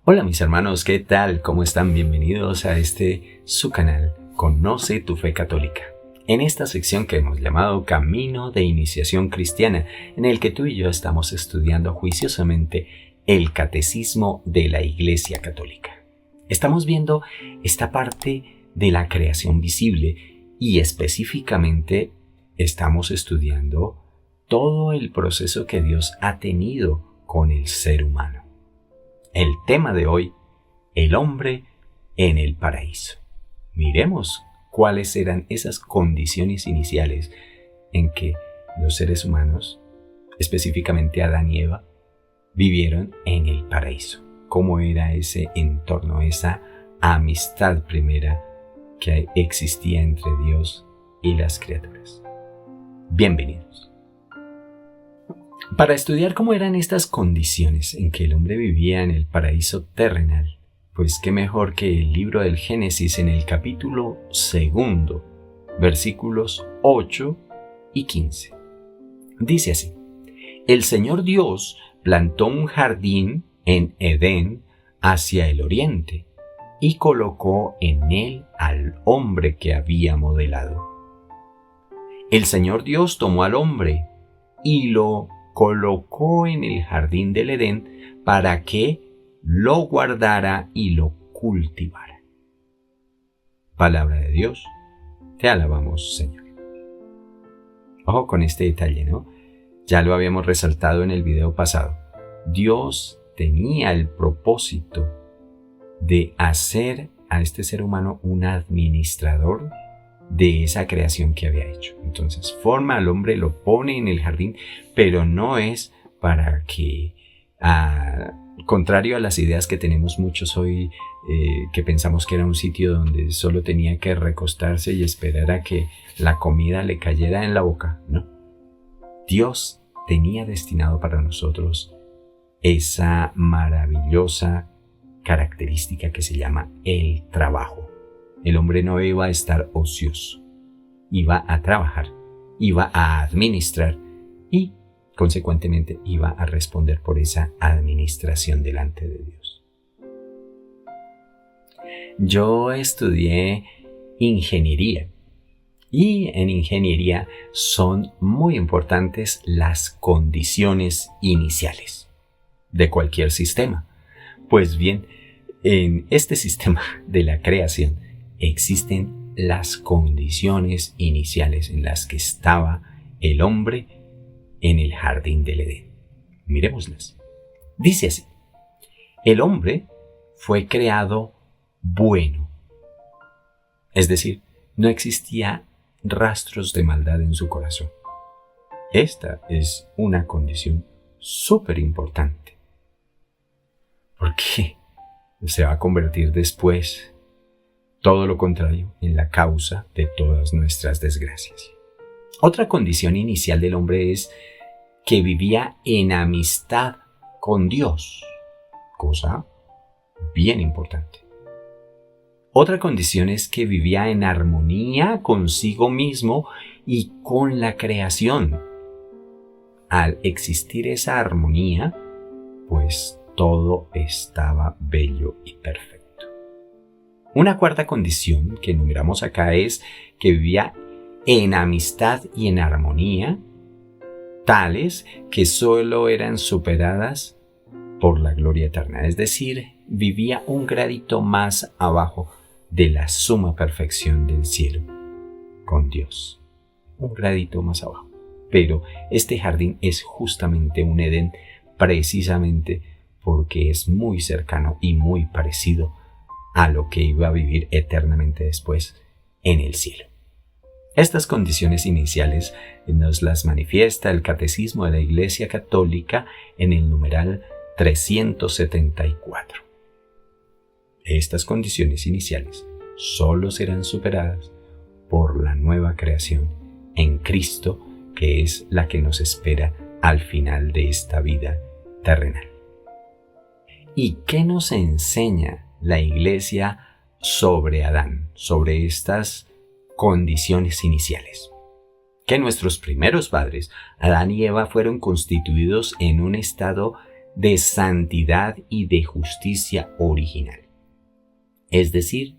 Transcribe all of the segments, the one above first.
Hola mis hermanos, ¿qué tal? ¿Cómo están? Bienvenidos a su canal, Conoce tu Fe Católica. En esta sección que hemos llamado Camino de Iniciación Cristiana, en el que tú y yo estamos estudiando juiciosamente el Catecismo de la Iglesia Católica. Estamos viendo esta parte de la creación visible y específicamente estamos estudiando todo el proceso que Dios ha tenido con el ser humano. El tema de hoy, el hombre en el paraíso. Miremos cuáles eran esas condiciones iniciales en que los seres humanos, específicamente Adán y Eva, vivieron en el paraíso. Cómo era ese entorno, esa amistad primera que existía entre Dios y las criaturas. Bienvenidos. Para estudiar cómo eran estas condiciones en que el hombre vivía en el paraíso terrenal, pues qué mejor que el libro del Génesis en el capítulo 2, versículos 8 y 15. Dice así: El Señor Dios plantó un jardín en Edén hacia el oriente y colocó en él al hombre que había modelado. El Señor Dios tomó al hombre y lo colocó en el jardín del Edén para que lo guardara y lo cultivara. Palabra de Dios, te alabamos, Señor. Ojo con este detalle, ¿no? Ya lo habíamos resaltado en el video pasado. Dios tenía el propósito de hacer a este ser humano un administrador de esa creación que había hecho. Entonces forma al hombre, lo pone en el jardín, pero no es para que, contrario a las ideas que tenemos muchos hoy, que pensamos que era un sitio donde solo tenía que recostarse y esperar a que la comida le cayera en la boca. No. Dios tenía destinado para nosotros esa maravillosa característica que se llama el trabajo. El hombre no iba a estar ocioso, iba a trabajar, iba a administrar y, consecuentemente, iba a responder por esa administración delante de Dios. Yo estudié ingeniería y en ingeniería son muy importantes las condiciones iniciales de cualquier sistema. Pues bien, en este sistema de la creación existen las condiciones iniciales en las que estaba el hombre en el jardín del Edén. Miremoslas. Dice así: el hombre fue creado bueno. Es decir, no existía rastros de maldad en su corazón. Esta es una condición súper importante, porque se va a convertir después, todo lo contrario, en la causa de todas nuestras desgracias. Otra condición inicial del hombre es que vivía en amistad con Dios, cosa bien importante. Otra condición es que vivía en armonía consigo mismo y con la creación. Al existir esa armonía, pues todo estaba bello y perfecto. Una cuarta condición que enumeramos acá es que vivía en amistad y en armonía, tales que solo eran superadas por la gloria eterna. Es decir, vivía un gradito más abajo de la suma perfección del cielo con Dios. Un gradito más abajo. Pero este jardín es justamente un Edén, precisamente porque es muy cercano y muy parecido a lo que iba a vivir eternamente después en el cielo. Estas condiciones iniciales nos las manifiesta el Catecismo de la Iglesia Católica en el numeral 374. Estas condiciones iniciales solo serán superadas por la nueva creación en Cristo, que es la que nos espera al final de esta vida terrenal. ¿Y qué nos enseña la Iglesia sobre Adán, sobre estas condiciones iniciales? Que nuestros primeros padres, Adán y Eva, fueron constituidos en un estado de santidad y de justicia original. Es decir,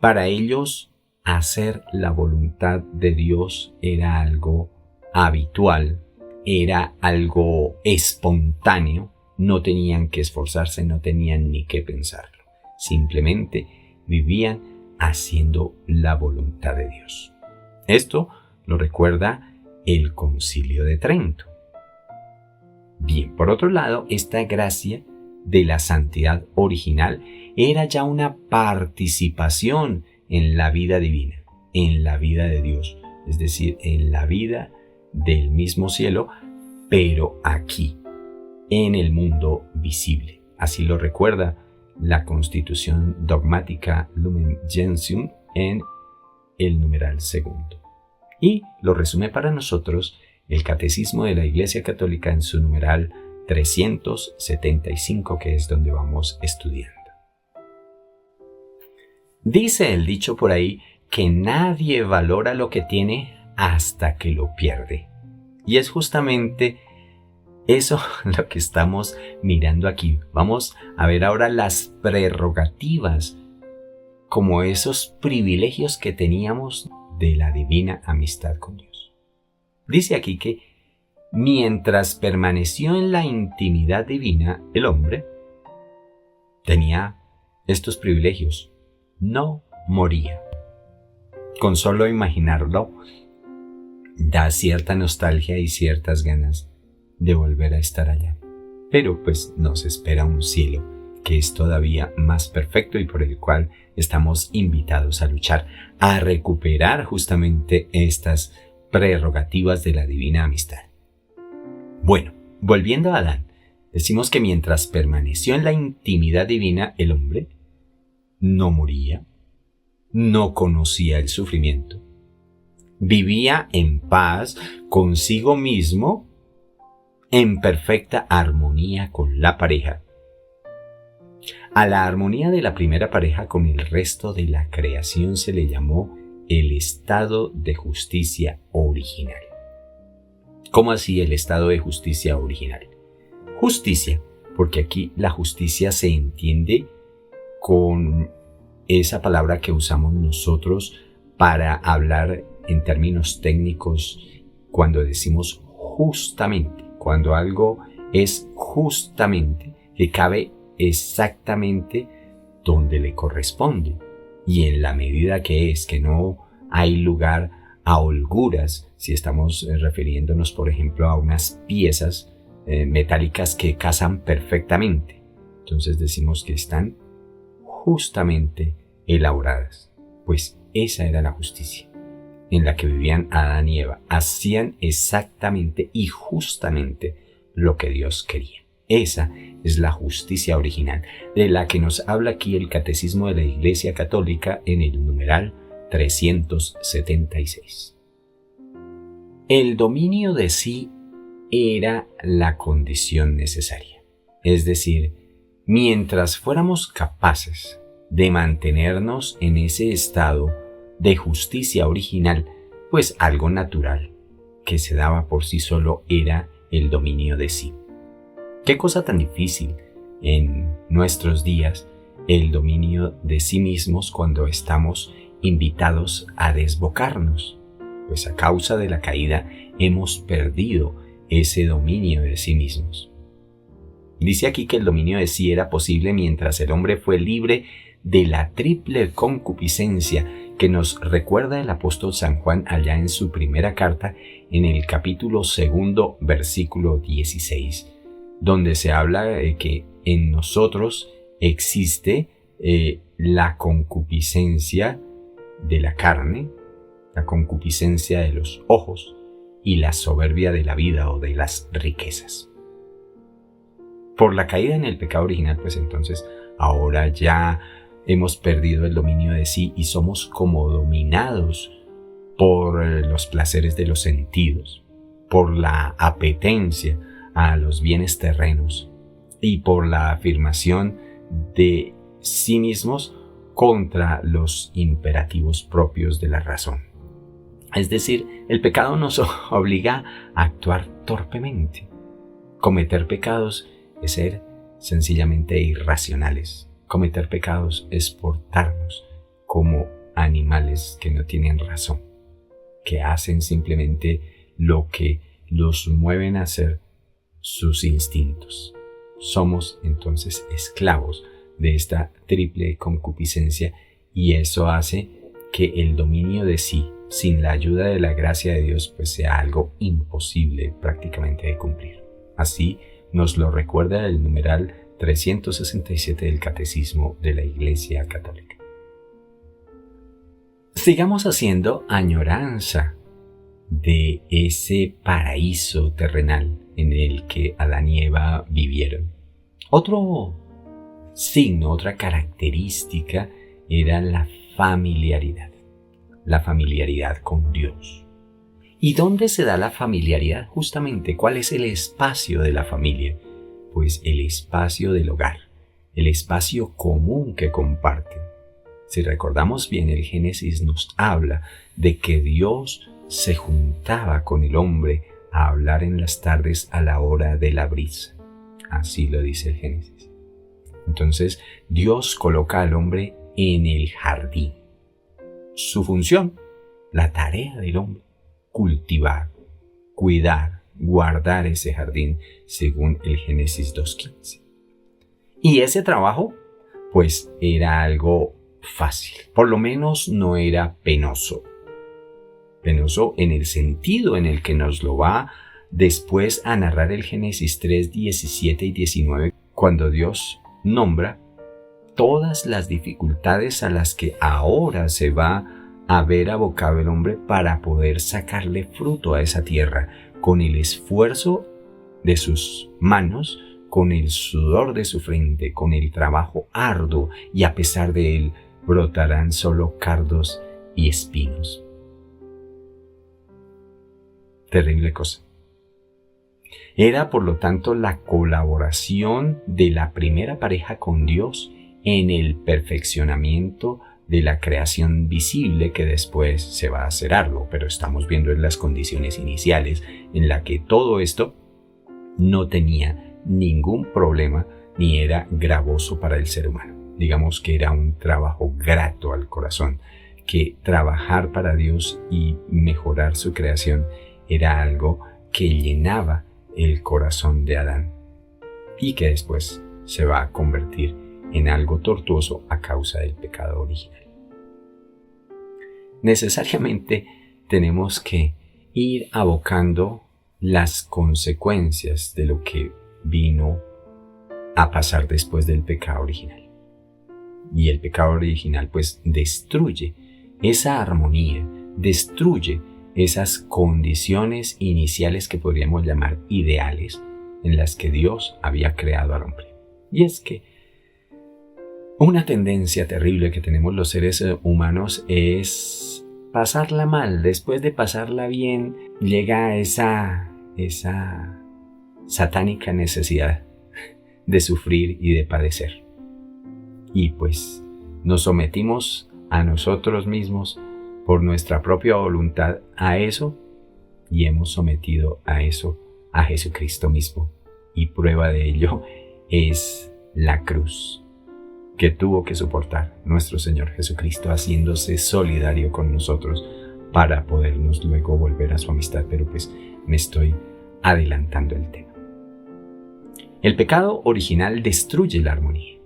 para ellos hacer la voluntad de Dios era algo habitual, era algo espontáneo, no tenían que esforzarse, no tenían ni que pensarlo, simplemente vivían haciendo la voluntad de Dios. Esto lo recuerda el Concilio de Trento. Bien, por otro lado, esta gracia de la santidad original era ya una participación en la vida divina, en la vida de Dios, es decir, en la vida del mismo cielo, pero aquí, en el mundo visible. Así lo recuerda la Constitución Dogmática Lumen Gentium en el numeral segundo. Y lo resume para nosotros el Catecismo de la Iglesia Católica en su numeral 375, que es donde vamos estudiando. Dice el dicho por ahí que nadie valora lo que tiene hasta que lo pierde. Y es justamente eso lo que estamos mirando aquí. Vamos a ver ahora las prerrogativas, como esos privilegios que teníamos de la divina amistad con Dios. Dice aquí que mientras permaneció en la intimidad divina, el hombre tenía estos privilegios. No moría. Con solo imaginarlo, da cierta nostalgia y ciertas ganas de volver a estar allá. Pero pues nos espera un cielo que es todavía más perfecto y por el cual estamos invitados a luchar, a recuperar justamente estas prerrogativas de la divina amistad. Bueno, volviendo a Adán, decimos que mientras permaneció en la intimidad divina, el hombre no moría, no conocía el sufrimiento, vivía en paz consigo mismo, en perfecta armonía con la pareja. A la armonía de la primera pareja con el resto de la creación se le llamó el estado de justicia original. ¿Cómo así el estado de justicia original? Justicia, porque aquí la justicia se entiende con esa palabra que usamos nosotros para hablar en términos técnicos cuando decimos justamente, cuando algo es justamente, que cabe exactamente donde le corresponde y en la medida que es, que no hay lugar a holguras, si estamos refiriéndonos por ejemplo a unas piezas metálicas que casan perfectamente. Entonces decimos que están justamente elaboradas. Pues esa era la justicia en la que vivían Adán y Eva. Hacían exactamente y justamente lo que Dios quería. Esa es la justicia original, de la que nos habla aquí el Catecismo de la Iglesia Católica en el numeral 376. El dominio de sí era la condición necesaria. Es decir, mientras fuéramos capaces de mantenernos en ese estado de justicia original, pues algo natural que se daba por sí solo era el dominio de sí. Qué cosa tan difícil en nuestros días el dominio de sí mismos cuando estamos invitados a desbocarnos, pues a causa de la caída hemos perdido ese dominio de sí mismos. Dice aquí que el dominio de sí era posible mientras el hombre fue libre de la triple concupiscencia que nos recuerda el apóstol San Juan allá en su primera carta en el capítulo 2, versículo 16, donde se habla de que en nosotros existe la concupiscencia de la carne, la concupiscencia de los ojos y la soberbia de la vida o de las riquezas. Por la caída en el pecado original, pues entonces ahora ya hemos perdido el dominio de sí y somos como dominados por los placeres de los sentidos, por la apetencia a los bienes terrenos y por la afirmación de sí mismos contra los imperativos propios de la razón. Es decir, el pecado nos obliga a actuar torpemente. Cometer pecados es ser sencillamente irracionales. Cometer pecados es portarnos como animales que no tienen razón, que hacen simplemente lo que los mueven a hacer sus instintos. Somos entonces esclavos de esta triple concupiscencia y eso hace que el dominio de sí, sin la ayuda de la gracia de Dios, pues sea algo imposible prácticamente de cumplir. Así nos lo recuerda el numeral 367 del Catecismo de la Iglesia Católica. Sigamos haciendo añoranza de ese paraíso terrenal en el que Adán y Eva vivieron. Otro signo, otra característica era la familiaridad con Dios. ¿Y dónde se da la familiaridad? Justamente, ¿cuál es el espacio de la familia? Pues el espacio del hogar, el espacio común que comparten. Si recordamos bien, el Génesis nos habla de que Dios se juntaba con el hombre a hablar en las tardes a la hora de la brisa. Así lo dice el Génesis. Entonces, Dios coloca al hombre en el jardín. Su función, la tarea del hombre, cultivar, cuidar, guardar ese jardín, según el Génesis 2:15. Y ese trabajo, pues, era algo fácil, por lo menos no era penoso. Penoso en el sentido en el que nos lo va después a narrar el Génesis 3, 17 y 19, cuando Dios nombra todas las dificultades a las que ahora se va a ver abocado el hombre para poder sacarle fruto a esa tierra, con el esfuerzo de sus manos, con el sudor de su frente, con el trabajo arduo, y a pesar de él brotarán solo cardos y espinos. Terrible cosa. Era, por lo tanto, la colaboración de la primera pareja con Dios en el perfeccionamiento de la creación visible que después se va a hacer algo, pero estamos viendo en las condiciones iniciales en la que todo esto no tenía ningún problema ni era gravoso para el ser humano. Digamos que era un trabajo grato al corazón, que trabajar para Dios y mejorar su creación era algo que llenaba el corazón de Adán y que después se va a convertir en algo tortuoso a causa del pecado original. Necesariamente tenemos que ir abocando las consecuencias de lo que vino a pasar después del pecado original. Y el pecado original pues destruye esa armonía, destruye esas condiciones iniciales que podríamos llamar ideales en las que Dios había creado al hombre. Y es que una tendencia terrible que tenemos los seres humanos es pasarla mal. Después de pasarla bien, llega esa satánica necesidad de sufrir y de padecer. Y pues nos sometimos a nosotros mismos por nuestra propia voluntad a eso, y hemos sometido a eso a Jesucristo mismo. Y prueba de ello es la cruz que tuvo que soportar nuestro Señor Jesucristo, haciéndose solidario con nosotros para podernos luego volver a su amistad. Pero pues me estoy adelantando el tema. El pecado original destruye la armonía.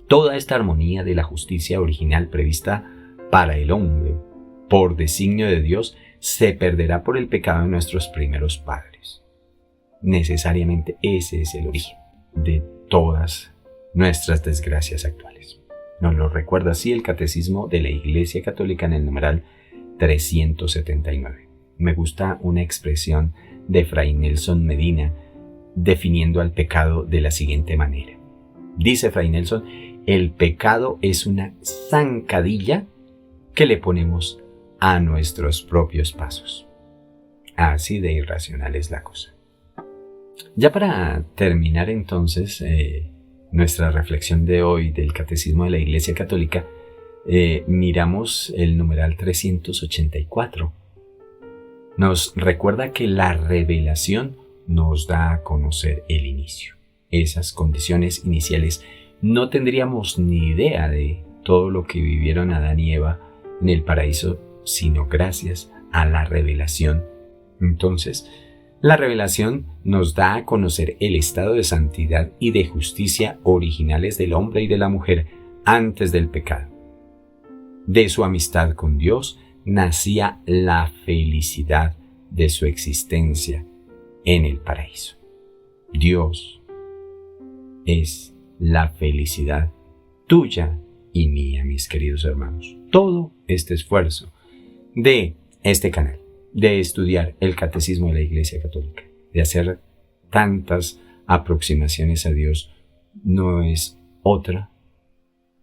Toda esta armonía de la justicia original prevista para el hombre, por designio de Dios, se perderá por el pecado de nuestros primeros padres. Necesariamente ese es el origen de todas nuestras desgracias actuales. Nos lo recuerda así el Catecismo de la Iglesia Católica en el numeral 379. Me gusta una expresión de Fray Nelson Medina definiendo al pecado de la siguiente manera. Dice Fray Nelson: el pecado es una zancadilla que le ponemos a nuestros propios pasos. Así de irracional es la cosa. Ya para terminar entonces nuestra reflexión de hoy del Catecismo de la Iglesia Católica, miramos el numeral 384. Nos recuerda que la revelación nos da a conocer el inicio. esas condiciones iniciales, no tendríamos ni idea de todo lo que vivieron Adán y Eva en el paraíso, sino gracias a la revelación. Entonces, la revelación nos da a conocer el estado de santidad y de justicia originales del hombre y de la mujer antes del pecado. De su amistad con Dios nacía la felicidad de su existencia en el paraíso. Dios es la felicidad tuya y mía, mis queridos hermanos. Todo este esfuerzo de este canal, de estudiar el catecismo de la Iglesia Católica, de hacer tantas aproximaciones a Dios, no es otra.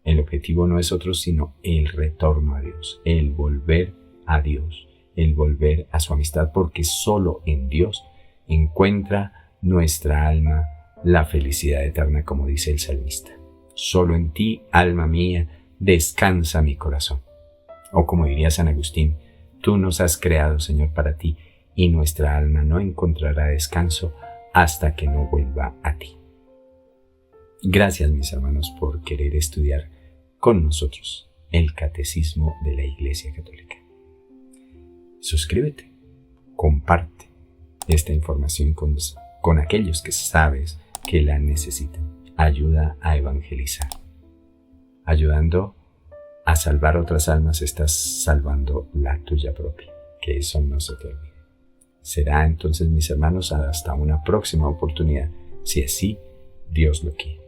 El objetivo no es otro sino el retorno a Dios, el volver a Dios, el volver a su amistad, porque solo en Dios encuentra nuestra alma la felicidad eterna, como dice el salmista. Solo en ti, alma mía, descansa mi corazón. O como diría San Agustín, tú nos has creado, Señor, para ti, y nuestra alma no encontrará descanso hasta que no vuelva a ti. Gracias, mis hermanos, por querer estudiar con nosotros el Catecismo de la Iglesia Católica. Suscríbete, comparte esta información con aquellos que sabes que la necesitan. Ayuda a evangelizar. Ayudando a salvar otras almas, estás salvando la tuya propia. Que eso no se te olvide. Será entonces, mis hermanos, hasta una próxima oportunidad, si así Dios lo quiere.